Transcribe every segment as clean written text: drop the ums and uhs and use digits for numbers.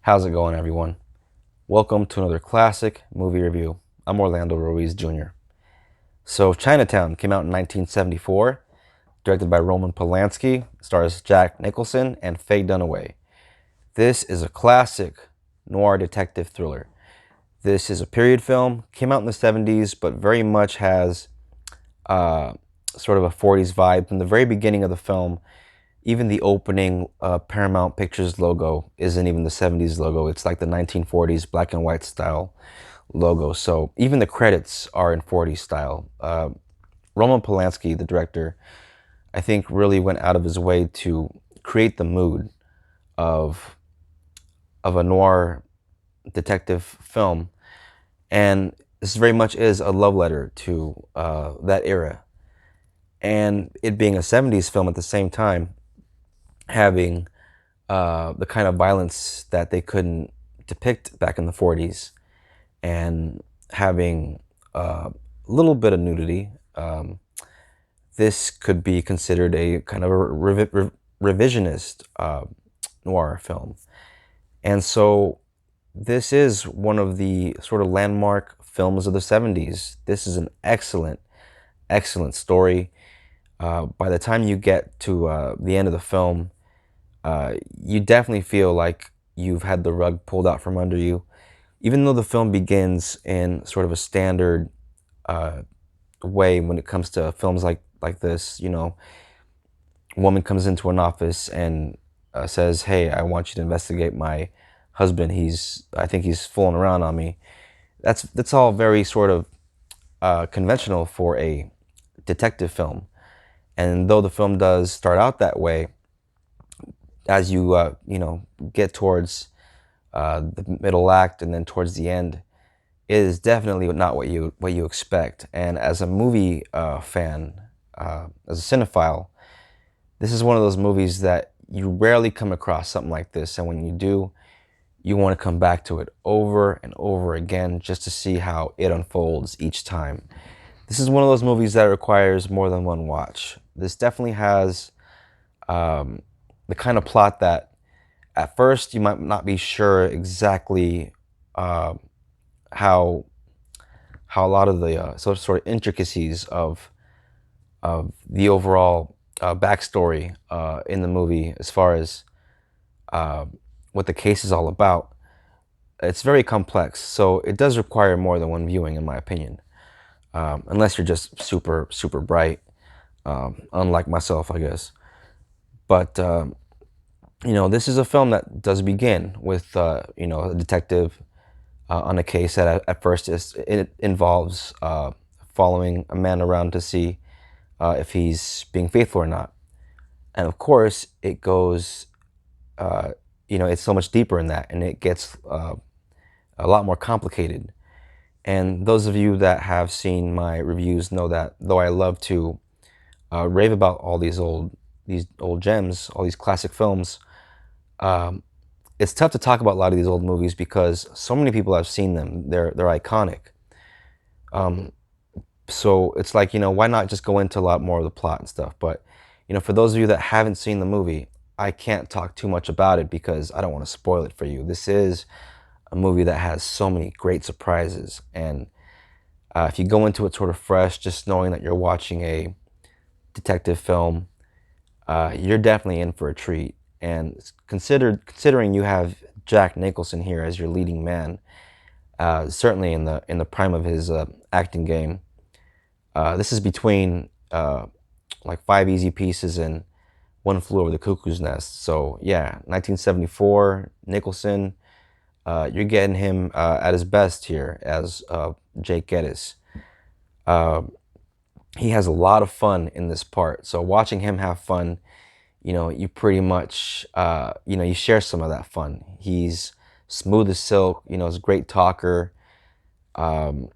How's it going, everyone? Welcome to another classic movie review. I'm Orlando Ruiz Jr. So, Chinatown came out in 1974, directed by Roman Polanski, stars Jack Nicholson and Faye Dunaway. This is a classic noir detective thriller. This is a period film, came out in the 70s, but very much has uh, sort of a 40s vibe. From the very beginning of the film, even the opening Paramount Pictures logo isn't even the 70s logo. It's like the 1940s black and white style logo. So even the credits are in 40s style. Roman Polanski, the director, I think really went out of his way to create the mood of a noir detective film, and this very much is a love letter to that era. And it being a 70s film at the same time, having the kind of violence that they couldn't depict back in the 40s, and having a little bit of nudity. This could be considered a kind of a revisionist noir film. And so this is one of the sort of landmark films of the 70s. This is an excellent, excellent story. By the time you get to the end of the film, you definitely feel like you've had the rug pulled out from under you. Even though the film begins in sort of a standard uh, way when it comes to films like this, a woman comes into an office and says, "Hey, I want you to investigate my husband. I think he's fooling around on me." That's all very sort of conventional for a detective film. And though the film does start out that way, as you get towards the middle act and then towards the end, it is definitely not what you expect. And as a movie fan, as a cinephile, this is one of those movies that you rarely come across something like this, and when you do, you want to come back to it over and over again just to see how it unfolds each time. This is one of those movies that requires more than one watch. This definitely has the kind of plot that at first you might not be sure exactly uh, how a lot of the sort of intricacies of the overall backstory in the movie, as far as uh, what the case is all about. It's very complex, so it does require more than one viewing, in my opinion. Unless you're just super bright, unlike myself, I guess. But this is a film that does begin with a detective on a case that at first it involves following a man around to see if he's being faithful or not. And of course, it goes, it's so much deeper in that, and it gets a lot more complicated. And those of you that have seen my reviews know that though I love to rave about all these old gems, all these classic films, um, it's tough to talk about a lot of these old movies because so many people have seen them. They're iconic. Um, so it's like, why not just go into a lot more of the plot and stuff? But for those of you that haven't seen the movie, I can't talk too much about it because I don't want to spoil it for you. This is a movie that has so many great surprises, and if you go into it sort of fresh, just knowing that you're watching a detective film, you're definitely in for a treat. And considering you have Jack Nicholson here as your leading man, certainly in the prime of his acting game. This is between like Five Easy Pieces and One Flew Over the Cuckoo's Nest. So yeah, 1974, Nicholson. You're getting him at his best here as Jake Geddes. Uh, he has a lot of fun in this part. So watching him have fun, you pretty much, you share some of that fun. He's smooth as silk. He's a great talker. Um,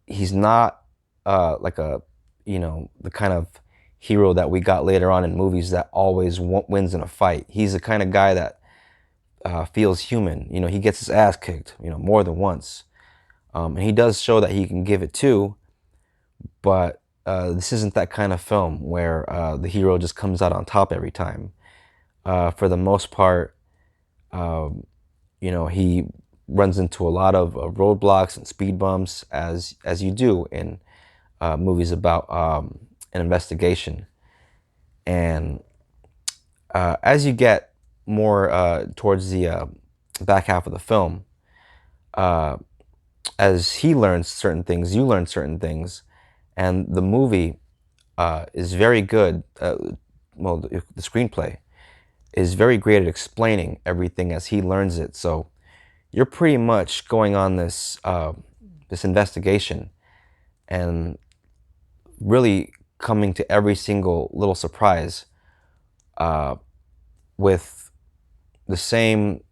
he's not like the kind of hero that we got later on in movies that always wins in a fight. He's the kind of guy that feels human. He gets his ass kicked, more than once. And he does show that he can give it too, but this isn't that kind of film where the hero just comes out on top every time. For the most part, um, he runs into a lot of roadblocks and speed bumps, as you do in movies about an investigation. And as you get more towards the back half of the film, uh, as he learns certain things, you learn certain things, and the movie is very good. Well, the screenplay is very great at explaining everything as he learns it. So you're pretty much going on this investigation and really coming to every single little surprise uh, with the same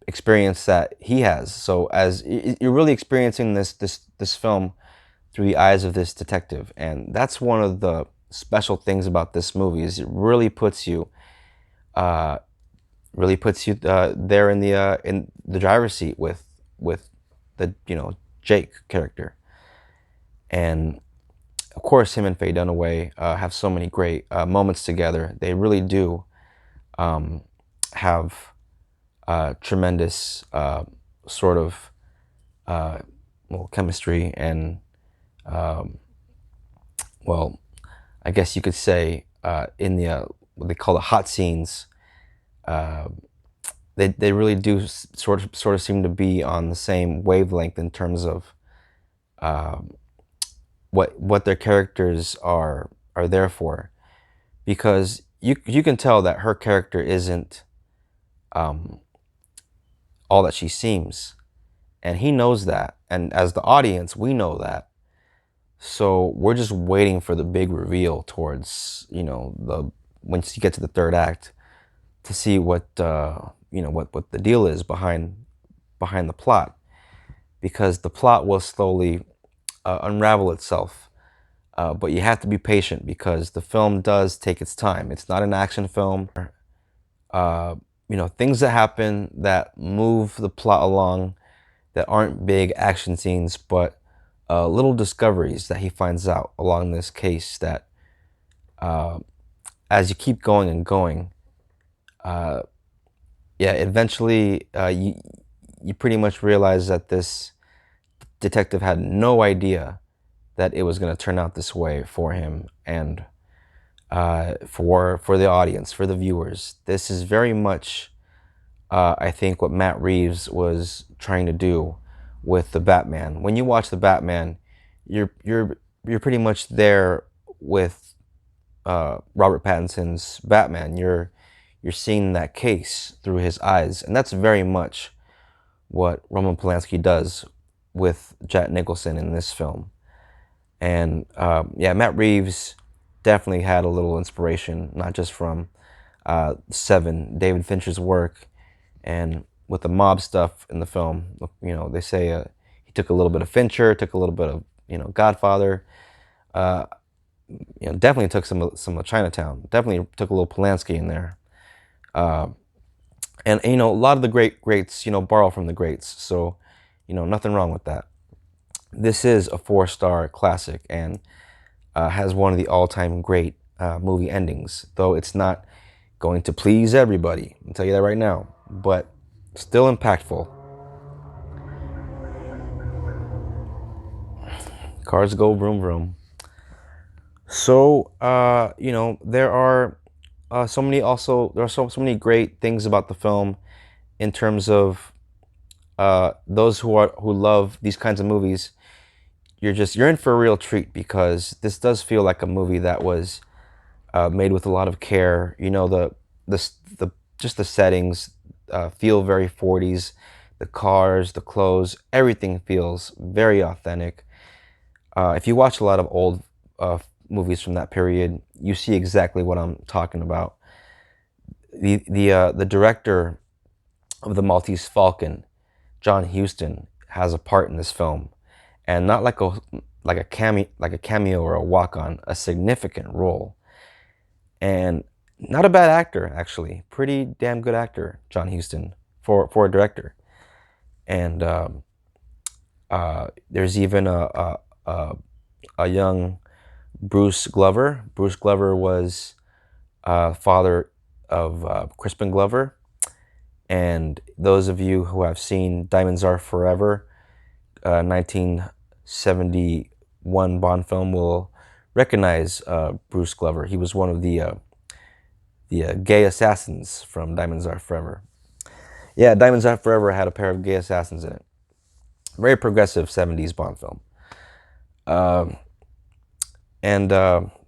experience that he has. So as you're really experiencing this film through the eyes of this detective, and that's one of the special things about this movie is it uh, really puts you there in the driver's seat with the Jake character. And of course, him and Faye Dunaway have so many great moments together. They really do um, have tremendous sort of uh, chemistry and um, well, I guess you could say in the what they call the hot scenes, uh, they really do sort of seem to be on the same wavelength in terms of um, what their characters are there for, because you can tell that her character isn't um, all that she seems, and he knows that, and as the audience we know that. So we're just waiting for the big reveal towards the once you get to the third act to see what what the deal is behind the plot, because the plot will slowly unravel itself. But you have to be patient because the film does take its time. It's not an action film. Things that happen that move the plot along that aren't big action scenes, but little discoveries that he finds out along this case that uh, as you keep going and going, uh, yeah, eventually you pretty much realize that this detective had no idea that it was going to turn out this way for him and for the audience, for the viewers. This is very much, I think, what Matt Reeves was trying to do with the Batman. When you watch the Batman, you're pretty much there with Robert Pattinson's Batman. You're seeing that case through his eyes, and that's very much what Roman Polanski does with Jack Nicholson in this film. And yeah, Matt Reeves definitely had a little inspiration, not just from Seven, David Fincher's work, and with the mob stuff in the film. They say he took a little bit of Fincher, took a little bit of Godfather. Uh, definitely took some of Chinatown. Definitely took a little Polanski in there. Uh, and a lot of the greats borrow from the greats. So nothing wrong with that. This is a 4-star classic and has one of the all-time great movie endings, though it's not going to please everybody. I'll tell you that right now, but still impactful. Cars go vroom vroom. So there are so many great things about the film in terms of those who love these kinds of movies. You're in for a real treat because this does feel like a movie that was made with a lot of care. The just the settings feel very 40s. The cars, the clothes, everything feels very authentic. If you watch a lot of old movies from that period, you see exactly what I'm talking about. The director of The Maltese Falcon, John Huston, has a part in this film, and not like a cameo or a walk on, a significant role. And not a bad actor, actually. Pretty damn good actor, John Huston, for a director. And there's even a young Bruce Glover. Bruce Glover was father of Crispin Glover. And those of you who have seen Diamonds Are Forever, 1971 Bond film, will recognize Bruce Glover. He was one of the gay assassins from Diamonds Are Forever. Yeah, Diamonds Are Forever had a pair of gay assassins in it. Very progressive 70s Bond film. And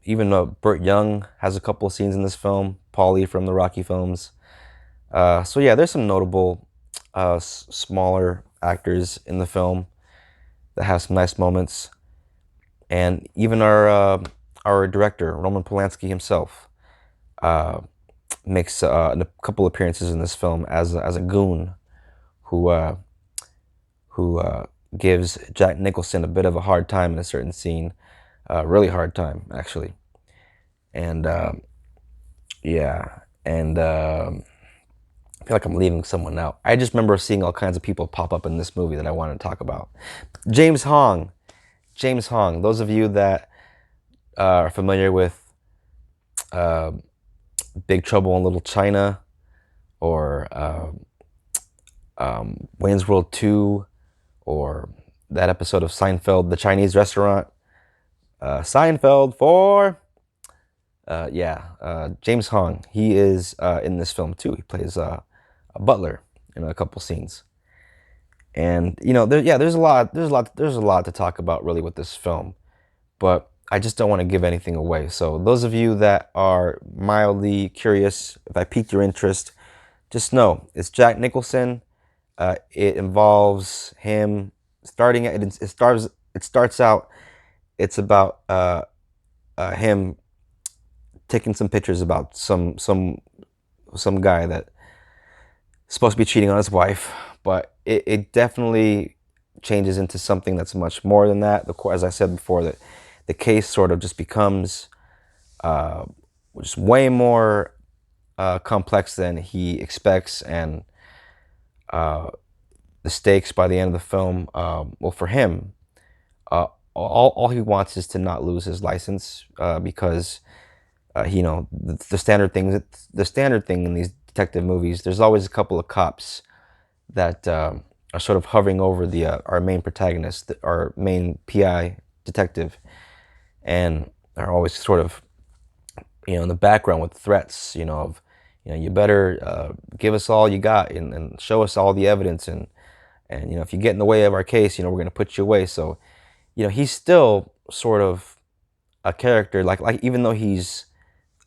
even Burt Young has a couple of scenes in this film. Paulie from the Rocky films. So yeah, there's some notable smaller actors in the film that have some nice moments. And even our director, Roman Polanski himself, makes a couple appearances in this film as a goon who gives Jack Nicholson a bit of a hard time in a certain scene, really hard time actually. And yeah, and I feel like I'm leaving someone out. I just remember seeing all kinds of people pop up in this movie that I wanted to talk about. James Hong. James Hong. Those of you that are familiar with uh, Big Trouble in Little China or Wayne's World 2 or that episode of Seinfeld, the Chinese restaurant. Seinfeld 4. James Hong. He is in this film too. He plays a butler in a couple scenes. And there's a lot to talk about really with this film, but I just don't want to give anything away. So those of you that are mildly curious, if I piqued your interest, just know it's Jack Nicholson. It involves him starting. It starts out. It's about him taking some pictures about some guy that supposed to be cheating on his wife, but it definitely changes into something that's much more than that. As I said before, that the case sort of just becomes just way more complex than he expects, and the stakes by the end of the film, well, for him, all he wants is to not lose his license because the standard thing in these detective movies, there's always a couple of cops that are sort of hovering over the our main protagonist, our main PI detective, and are always sort of in the background with threats, of you better give us all you got and show us all the evidence, and if you get in the way of our case, we're going to put you away. So he's still sort of a character, like even though he's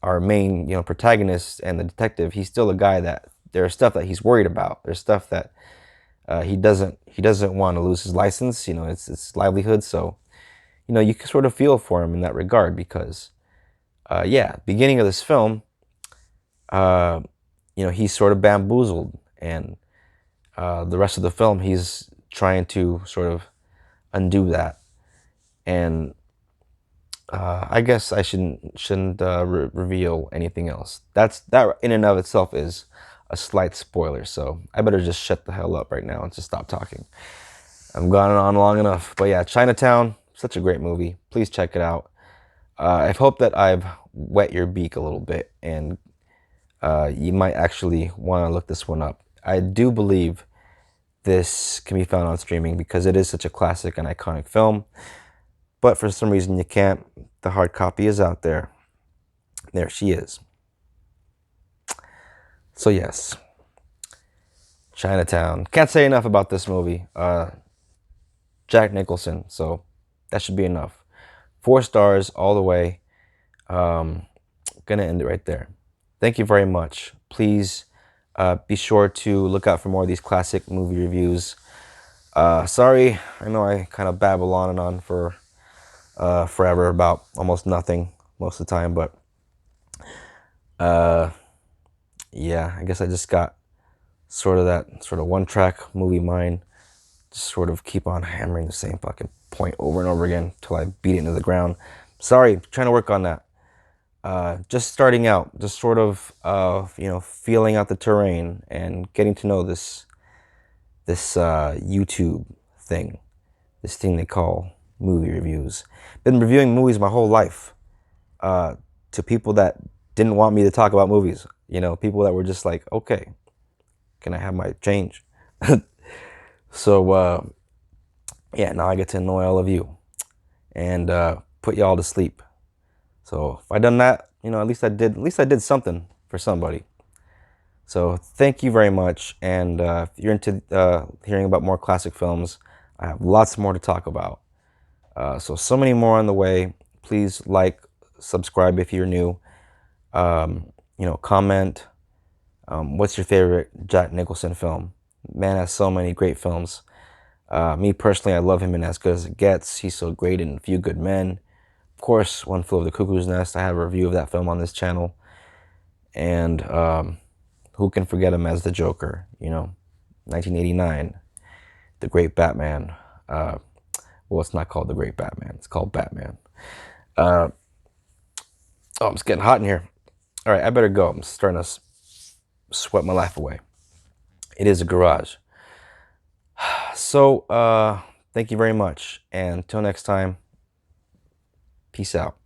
our main protagonist and the detective, he's still a guy that there's stuff that he's worried about. There's stuff that he doesn't want to lose his license. It's livelihood. So you can sort of feel for him in that regard because beginning of this film, he's sort of bamboozled, and the rest of the film he's trying to sort of undo that. And I guess I shouldn't reveal anything else. That in and of itself is a slight spoiler, so I better just shut the hell up right now and just stop talking. I've gone on long enough. But yeah, Chinatown, such a great movie. Please check it out. I hope that I've wet your beak a little bit, and you might actually want to look this one up. I do believe this can be found on streaming because it is such a classic and iconic film. But for some reason you can't. The hard copy is out there. There she is. So yes, Chinatown. Can't say enough about this movie. Jack Nicholson. So that should be enough. 4 stars all the way. Gonna end it right there. Thank you very much. Please be sure to look out for more of these classic movie reviews. Sorry, I know I kind of babble on and on for forever about almost nothing most of the time, but yeah, I guess I just got sort of that sort of one-track movie mind, just sort of keep on hammering the same fucking point over and over again till I beat it into the ground. Sorry, trying to work on that. Just starting out, just sort of feeling out the terrain and getting to know this YouTube thing, this thing they call movie reviews. Been reviewing movies my whole life to people that didn't want me to talk about movies. People that were just like, okay, Can I have my change? So, yeah, now I get to annoy all of you and put y'all to sleep. So if I done that, at least I did something for somebody. So thank you very much. And if you're into hearing about more classic films, I have lots more to talk about. So many more on the way. Please like, subscribe if you're new. Comment. What's your favorite Jack Nicholson film? Man has so many great films. Me personally, I love him in As Good as It Gets. He's so great in A Few Good Men. Of course, One Flew Over the Cuckoo's Nest. I have a review of that film on this channel. And who can forget him as the Joker? 1989, The Great Batman. Well, it's not called The Great Batman. It's called Batman. Oh, it's getting hot in here. All right, I better go. I'm starting to sweat my life away. It is a garage. So, thank you very much. And until next time, peace out.